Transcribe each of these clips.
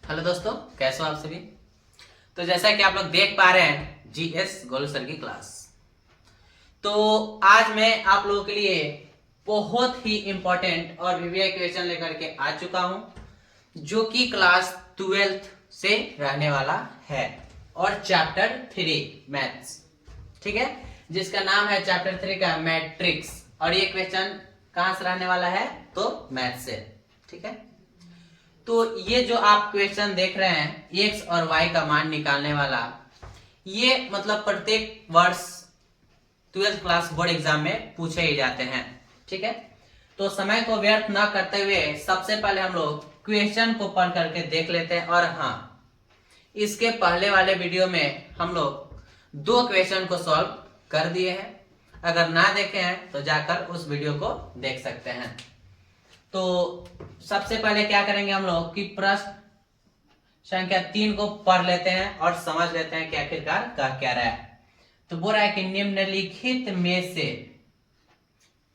Hello दोस्तों, कैसे हो आप सभी। तो जैसा कि आप लोग देख पा रहे हैं जीएस गोलू सर की क्लास। तो आज मैं आप लोगों के लिए बहुत ही इंपॉर्टेंट और वीवीआई क्वेश्चन लेकर के आ चुका हूं, जो कि क्लास 12th से रहने वाला है और चैप्टर 3 मैथ्स, ठीक है, जिसका नाम है चैप्टर 3 का मैट्रिक्स। और ये क्वेश्चन कहां से रहने वाला है, तो मैथ से, ठीक है। तो ये जो आप क्वेश्चन देख रहे हैं एक्स और वाई का मान निकालने वाला, ये मतलब प्रत्येक वर्ष 12th क्लास बोर्ड एग्जाम में पूछे ही जाते हैं, ठीक है। तो समय को व्यर्थ ना करते हुए सबसे पहले हम लोग क्वेश्चन को पढ़ करके देख लेते हैं। और हाँ, इसके पहले वाले वीडियो में हम लोग 2 क्वेश्चन को सॉल्व कर दिए हैं। अगर ना देखे हैं तो जाकर उस वीडियो को देख सकते हैं। तो सबसे पहले क्या करेंगे हम लोग कि प्रश्न संख्या 3 को पढ़ लेते हैं और समझ लेते हैं कि आखिरकार कह क्या रहा है। तो बोल रहा है कि निम्नलिखित में से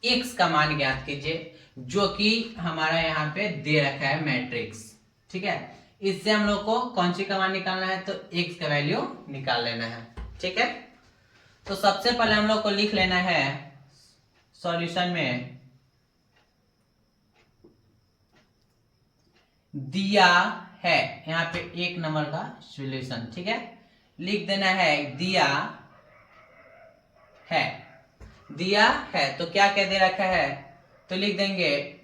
x का मान ज्ञात कीजिए, जो कि हमारा यहाँ पे दे रखा है मैट्रिक्स, ठीक है। इससे हम लोग को कौन सी का मान निकालना है, तो x का वैल्यू निकाल लेना है, ठीक है। तो सबसे पहले हम लोग को लिख लेना है सॉल्यूशन में दिया है, यहाँ पे 1 नंबर का सॉल्यूशन, ठीक है। लिख देना है दिया है, दिया है। तो क्या क्या दे रखा है, तो लिख देंगे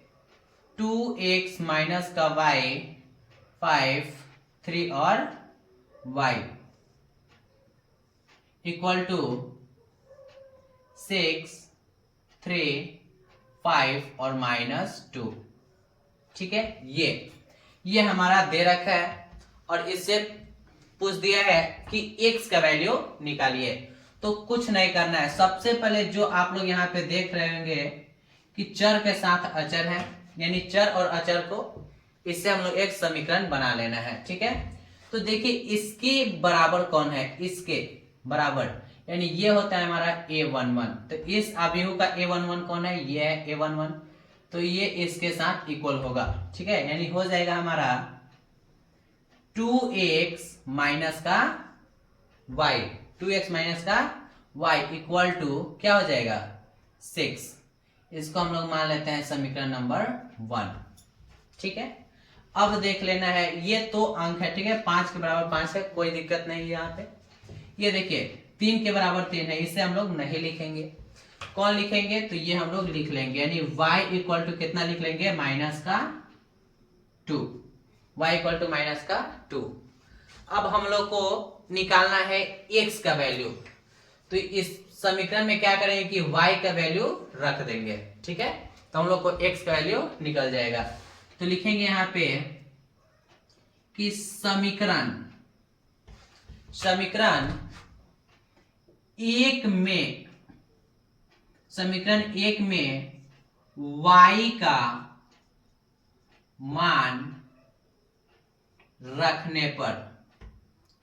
2x माइनस का y 5 3 और y इक्वल टू 6 3 5 और -2, ठीक है। ये हमारा दे रखा है और इससे पूछ दिया है कि x का वैल्यू निकालिए। तो कुछ नहीं करना है, सबसे पहले जो आप लोग यहाँ पे देख रहे होंगे कि चर के साथ अचर है, यानी चर और अचर को इससे हम लोग एक समीकरण बना लेना है, ठीक है। तो देखिए इसके बराबर कौन है, इसके बराबर यानी ये होता है हमारा a11। तो इस अभिव्यक्ति का a11 कौन है, ये है a11। तो ये इसके साथ इक्वल होगा, ठीक है। यानी हो जाएगा हमारा 2x माइनस का y, 2x माइनस का y इक्वल टू क्या हो जाएगा 6। इसको हम लोग मान लेते हैं समीकरण नंबर 1, ठीक है। अब देख लेना है, ये तो अंक है, ठीक है। 5 के बराबर 5 है, कोई दिक्कत नहीं है यहाँ पे। ये देखिए 3 के बराबर 3 है, इसे हम लोग नहीं लिखेंगे। कौन लिखेंगे, तो ये हम लोग लिख लेंगे, यानी y इक्वल टू कितना लिख लेंगे, -2, y इक्वल टू -2। अब हम लोग को निकालना है x का वैल्यू। तो इस समीकरण में क्या करेंगे कि y का वैल्यू रख देंगे, ठीक है। तो हम लोग को x का वैल्यू निकल जाएगा। तो लिखेंगे यहाँ पे कि समीकरण 1 में y का मान रखने पर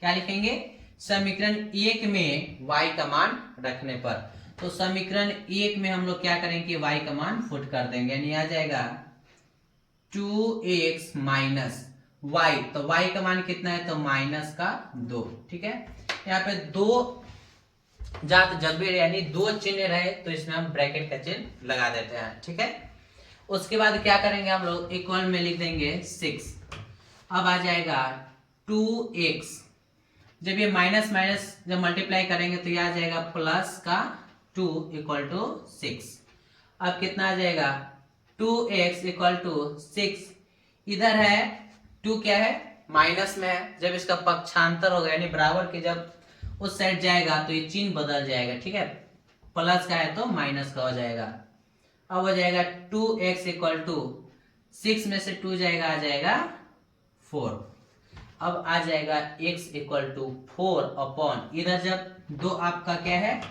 क्या लिखेंगे, समीकरण 1 में y का मान रखने पर। तो समीकरण 1 में हम लोग क्या करेंगे, y का मान पुट कर देंगे, यानी आ जाएगा 2x माइनस y। तो y का मान कितना है, तो -2, ठीक है। यहाँ पे 2 जात जब भी यानी 2 चिन्ह रहे तो इसमें हम ब्रैकेट का चिन्ह लगा देते हैं, ठीक है। उसके बाद क्या करेंगे, हम लोग इक्वल में लिख देंगे 6। अब आ जाएगा 2x, जब ये माइनस माइनस जब मल्टीप्लाई करेंगे तो ये आ जाएगा प्लस का 2 इक्वल टू 6। अब कितना आ जाएगा 2x इक्वल टू 6। इधर है 2 क्या है, माइनस में है, जब इसका पक्षांतर होगा यानी बराबर के जब उस साइड जाएगा तो ये चिन्ह बदल जाएगा, ठीक है। प्लस का है तो माइनस का हो जाएगा। अब हो जाएगा 2x इक्वल टू 6 में से 2 जाएगा, आ जाएगा 4। अब आ जाएगा x इक्वल टू 4 अपॉन, इधर जब 2 आपका क्या है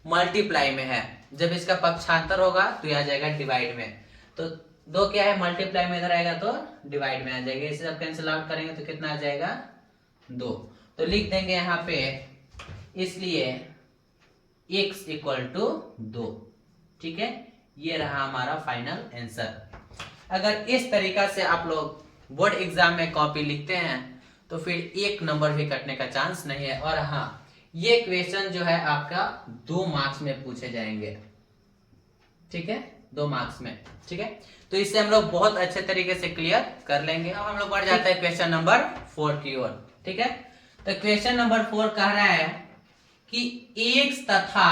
मल्टीप्लाई में है, जब इसका पक्षांतर होगा तो यह आ जाएगा डिवाइड में। तो 2 क्या है मल्टीप्लाई में, इधर आएगा तो डिवाइड में आ जाएगा। इसे जब कैंसिल आउट करेंगे तो कितना आ जाएगा 2। तो लिख देंगे यहाँ पे इसलिए x इक्वल टू 2, ठीक है। ये रहा हमारा फाइनल आंसर। अगर इस तरीका से आप लोग बोर्ड एग्जाम में कॉपी लिखते हैं तो फिर 1 नंबर भी कटने का चांस नहीं है। और हाँ, ये क्वेश्चन जो है आपका 2 मार्क्स में पूछे जाएंगे, ठीक है, 2 मार्क्स में, ठीक है। तो इससे हम लोग बहुत अच्छे तरीके से क्लियर कर लेंगे। अब हम लोग बढ़ जाते हैं क्वेश्चन नंबर 4 की ओर, ठीक है। तो क्वेश्चन नंबर 4 कह रहा है कि x तथा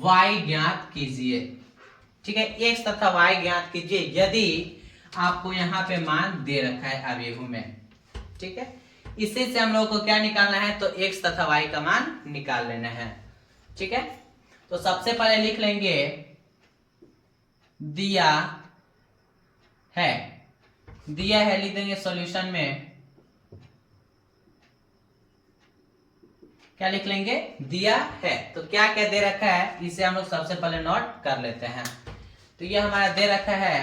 y ज्ञात कीजिए, ठीक है। x तथा y ज्ञात कीजिए यदि आपको यहाँ पे मान दे रखा है अवयव में, ठीक है। इसी से हम लोग को क्या निकालना है, तो x तथा y का मान निकाल लेना है, ठीक है। तो सबसे पहले लिख लेंगे दिया है, दिया है लिख देंगे सॉल्यूशन में, क्या लिख लेंगे, दिया है। तो क्या क्या दे रखा है इसे हम लोग सबसे पहले नोट कर लेते हैं। तो ये हमारा दे रखा है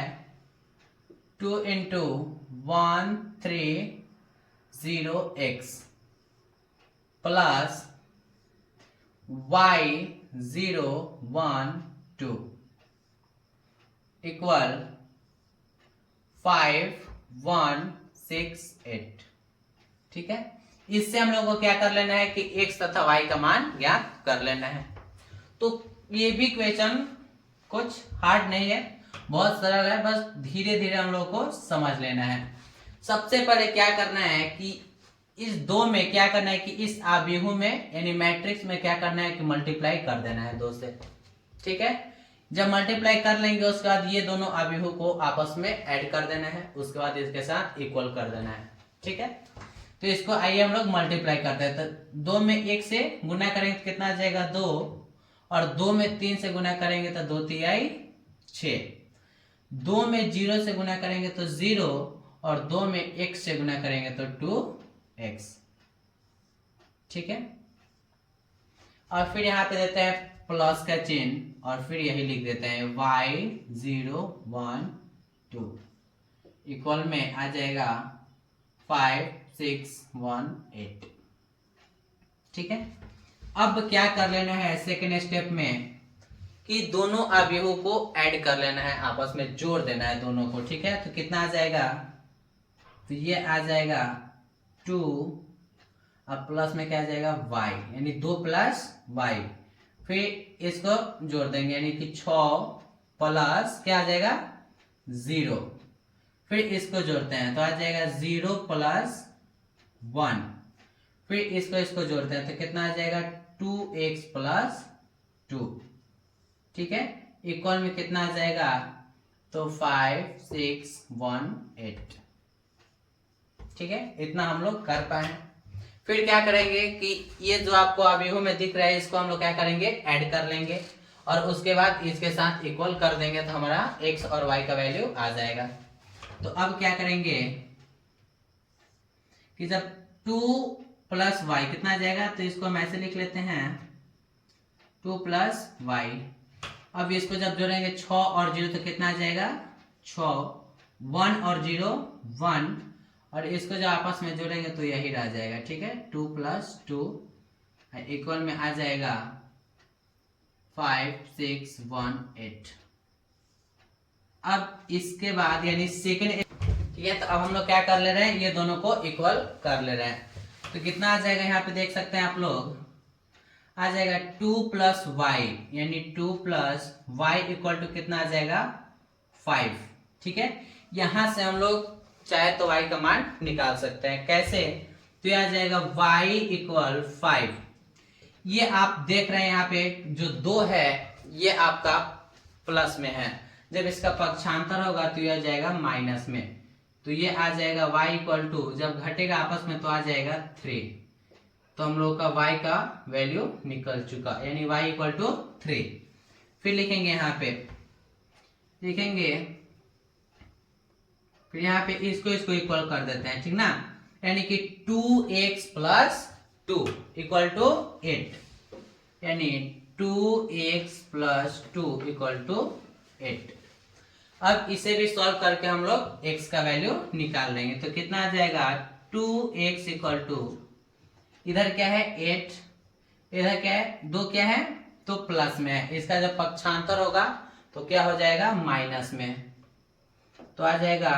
2 × 1 3 0x प्लस y 0 1 2 इक्वल 5 1 6 8, ठीक है। इससे हम लोग को क्या कर लेना है कि x तथा y का मान ज्ञात कर लेना है। तो ये भी क्वेश्चन कुछ हार्ड नहीं है, बहुत सरल है, बस धीरे धीरे हम लोग को समझ लेना है। सबसे पहले क्या करना है कि इस 2 में क्या करना है कि इस आव्यूह में यानी मैट्रिक्स में क्या करना है कि मल्टीप्लाई कर देना है 2 से, ठीक है। जब मल्टीप्लाई कर लेंगे उसके बाद ये दोनों आव्यूह को आपस में ऐड कर देना है, उसके बाद इसके साथ इक्वल कर देना है, ठीक है। तो इसको आइए हम लोग मल्टीप्लाई करते हैं। तो 2 में 1 से गुना करेंगे तो कितना आ जाएगा 2, और 2 में 3 से गुना करेंगे तो 2 3 6, 2 में 0 से गुना करेंगे तो 0, और 2 में x से गुना करेंगे तो 2x, ठीक है। और फिर यहाँ पे देते हैं प्लस का चिन्ह और फिर यही लिख देते हैं y 0 1 2 इक्वल में आ जाएगा 5 6 1 8, ठीक है। अब क्या कर लेना है सेकेंड स्टेप में कि दोनों अवयवों को ऐड कर लेना है, आपस में जोड़ देना है दोनों को, ठीक है। तो कितना आ जाएगा, तो ये आ जाएगा 2, अब प्लस में क्या आ जाएगा y यानी 2 + y, फिर इसको जोड़ देंगे यानी कि 6 प्लस क्या आ जाएगा 0, फिर इसको जोड़ते हैं तो आ जाएगा 0 + 1, फिर इसको जोड़ते हैं तो कितना आ जाएगा 2x + 2, ठीक है। इक्वल में कितना आ जाएगा तो 5 6 1 8, ठीक है। इतना हम लोग कर पाए। फिर क्या करेंगे कि ये जो आपको अवयव में दिख रहा है इसको हम लोग क्या करेंगे ऐड कर लेंगे, और उसके बाद इसके साथ इक्वल कर देंगे तो हमारा x और y का वैल्यू आ जाएगा। तो अब क्या करेंगे कि जब 2 + y कितना आ जाएगा, तो इसको हम ऐसे लिख लेते हैं 2 + y। अब इसको जब जोड़ेंगे 6 और 0 तो कितना आ जाएगा 6, 1 और 0 1, और इसको जब आपस में जोड़ेंगे तो यही रह जाएगा, ठीक है। 2 + 2 इक्वल में आ जाएगा 5 6 1 8। अब इसके बाद यानी सेकेंड, ठीक है। तो अब हम लोग क्या कर ले रहे हैं, ये दोनों को इक्वल कर ले रहे हैं। तो कितना आ जाएगा यहाँ पे देख सकते हैं आप लोग, आ जाएगा 2 + y यानी 2 + y इक्वल टू कितना आ जाएगा 5, ठीक है। यहां से हम लोग चाहे तो y का मान निकाल सकते हैं, कैसे, तो यह आ जाएगा y = 5। ये आप देख रहे हैं यहाँ पे जो 2 है ये आपका प्लस में है, जब इसका पक्षांतर होगा तो यह जाएगा माइनस में, तो ये आ जाएगा y = जब घटेगा आपस में तो आ जाएगा 3। तो हम लोग का y का वैल्यू निकल चुका यानी y = 3। फिर लिखेंगे यहाँ पे, लिखेंगे फिर यहाँ पे इसको इक्वल कर देते हैं, ठीक ना, यानी कि 2x + 2 = 8, यानी 2x + 2 = 8। अब इसे भी सॉल्व करके हम लोग x का वैल्यू निकाल लेंगे। तो कितना आ जाएगा 2x = इधर क्या है 8, इधर क्या है 2, क्या है तो प्लस में है, इसका जब पक्षांतर होगा तो क्या हो जाएगा माइनस में, तो आ जाएगा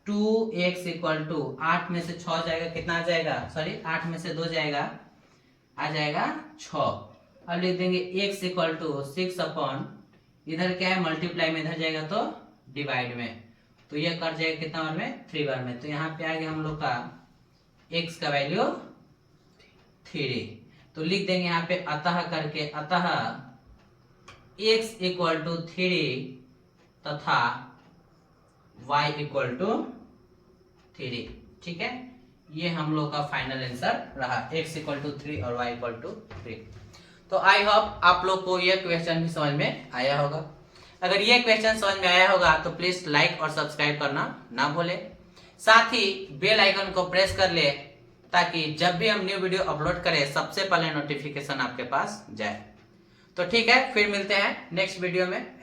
2x इक्वल टू 8 में से 6 जाएगा, कितना आ जाएगा, सॉरी 8 में से 2 जाएगा, आ जाएगा 6। अब लिख देंगे x इक्वल टू 6 अपॉन, इधर क्या है मल्टीप्लाई में, इधर जाएगा तो डिवाइड में, तो ये कर जाएगा कितना बार में, 3 बार में। तो यहाँ पे आ गया हम लोग का x का वैल्यू 3। तो लिख देंगे यहाँ पे अतः करके, अतः x इक्वल टू 3 तथा y इक्वल टू 3। ठीक है, ये हम लोग का फाइनल आंसर रहा, x इक्वल टू 3 और y इक्वल टू 3। तो आई होप आप लोग को ये क्वेश्चन भी समझ में आया होगा। अगर ये क्वेश्चन समझ में आया होगा तो प्लीज लाइक और सब्सक्राइब करना ना भूले, साथ ही बेल आइकन को प्रेस कर ले ताकि जब भी हम न्यू वीडियो अपलोड करें सबसे पहले नोटिफिकेशन आपके पास जाए। तो ठीक है, फिर मिलते हैं नेक्स्ट वीडियो में।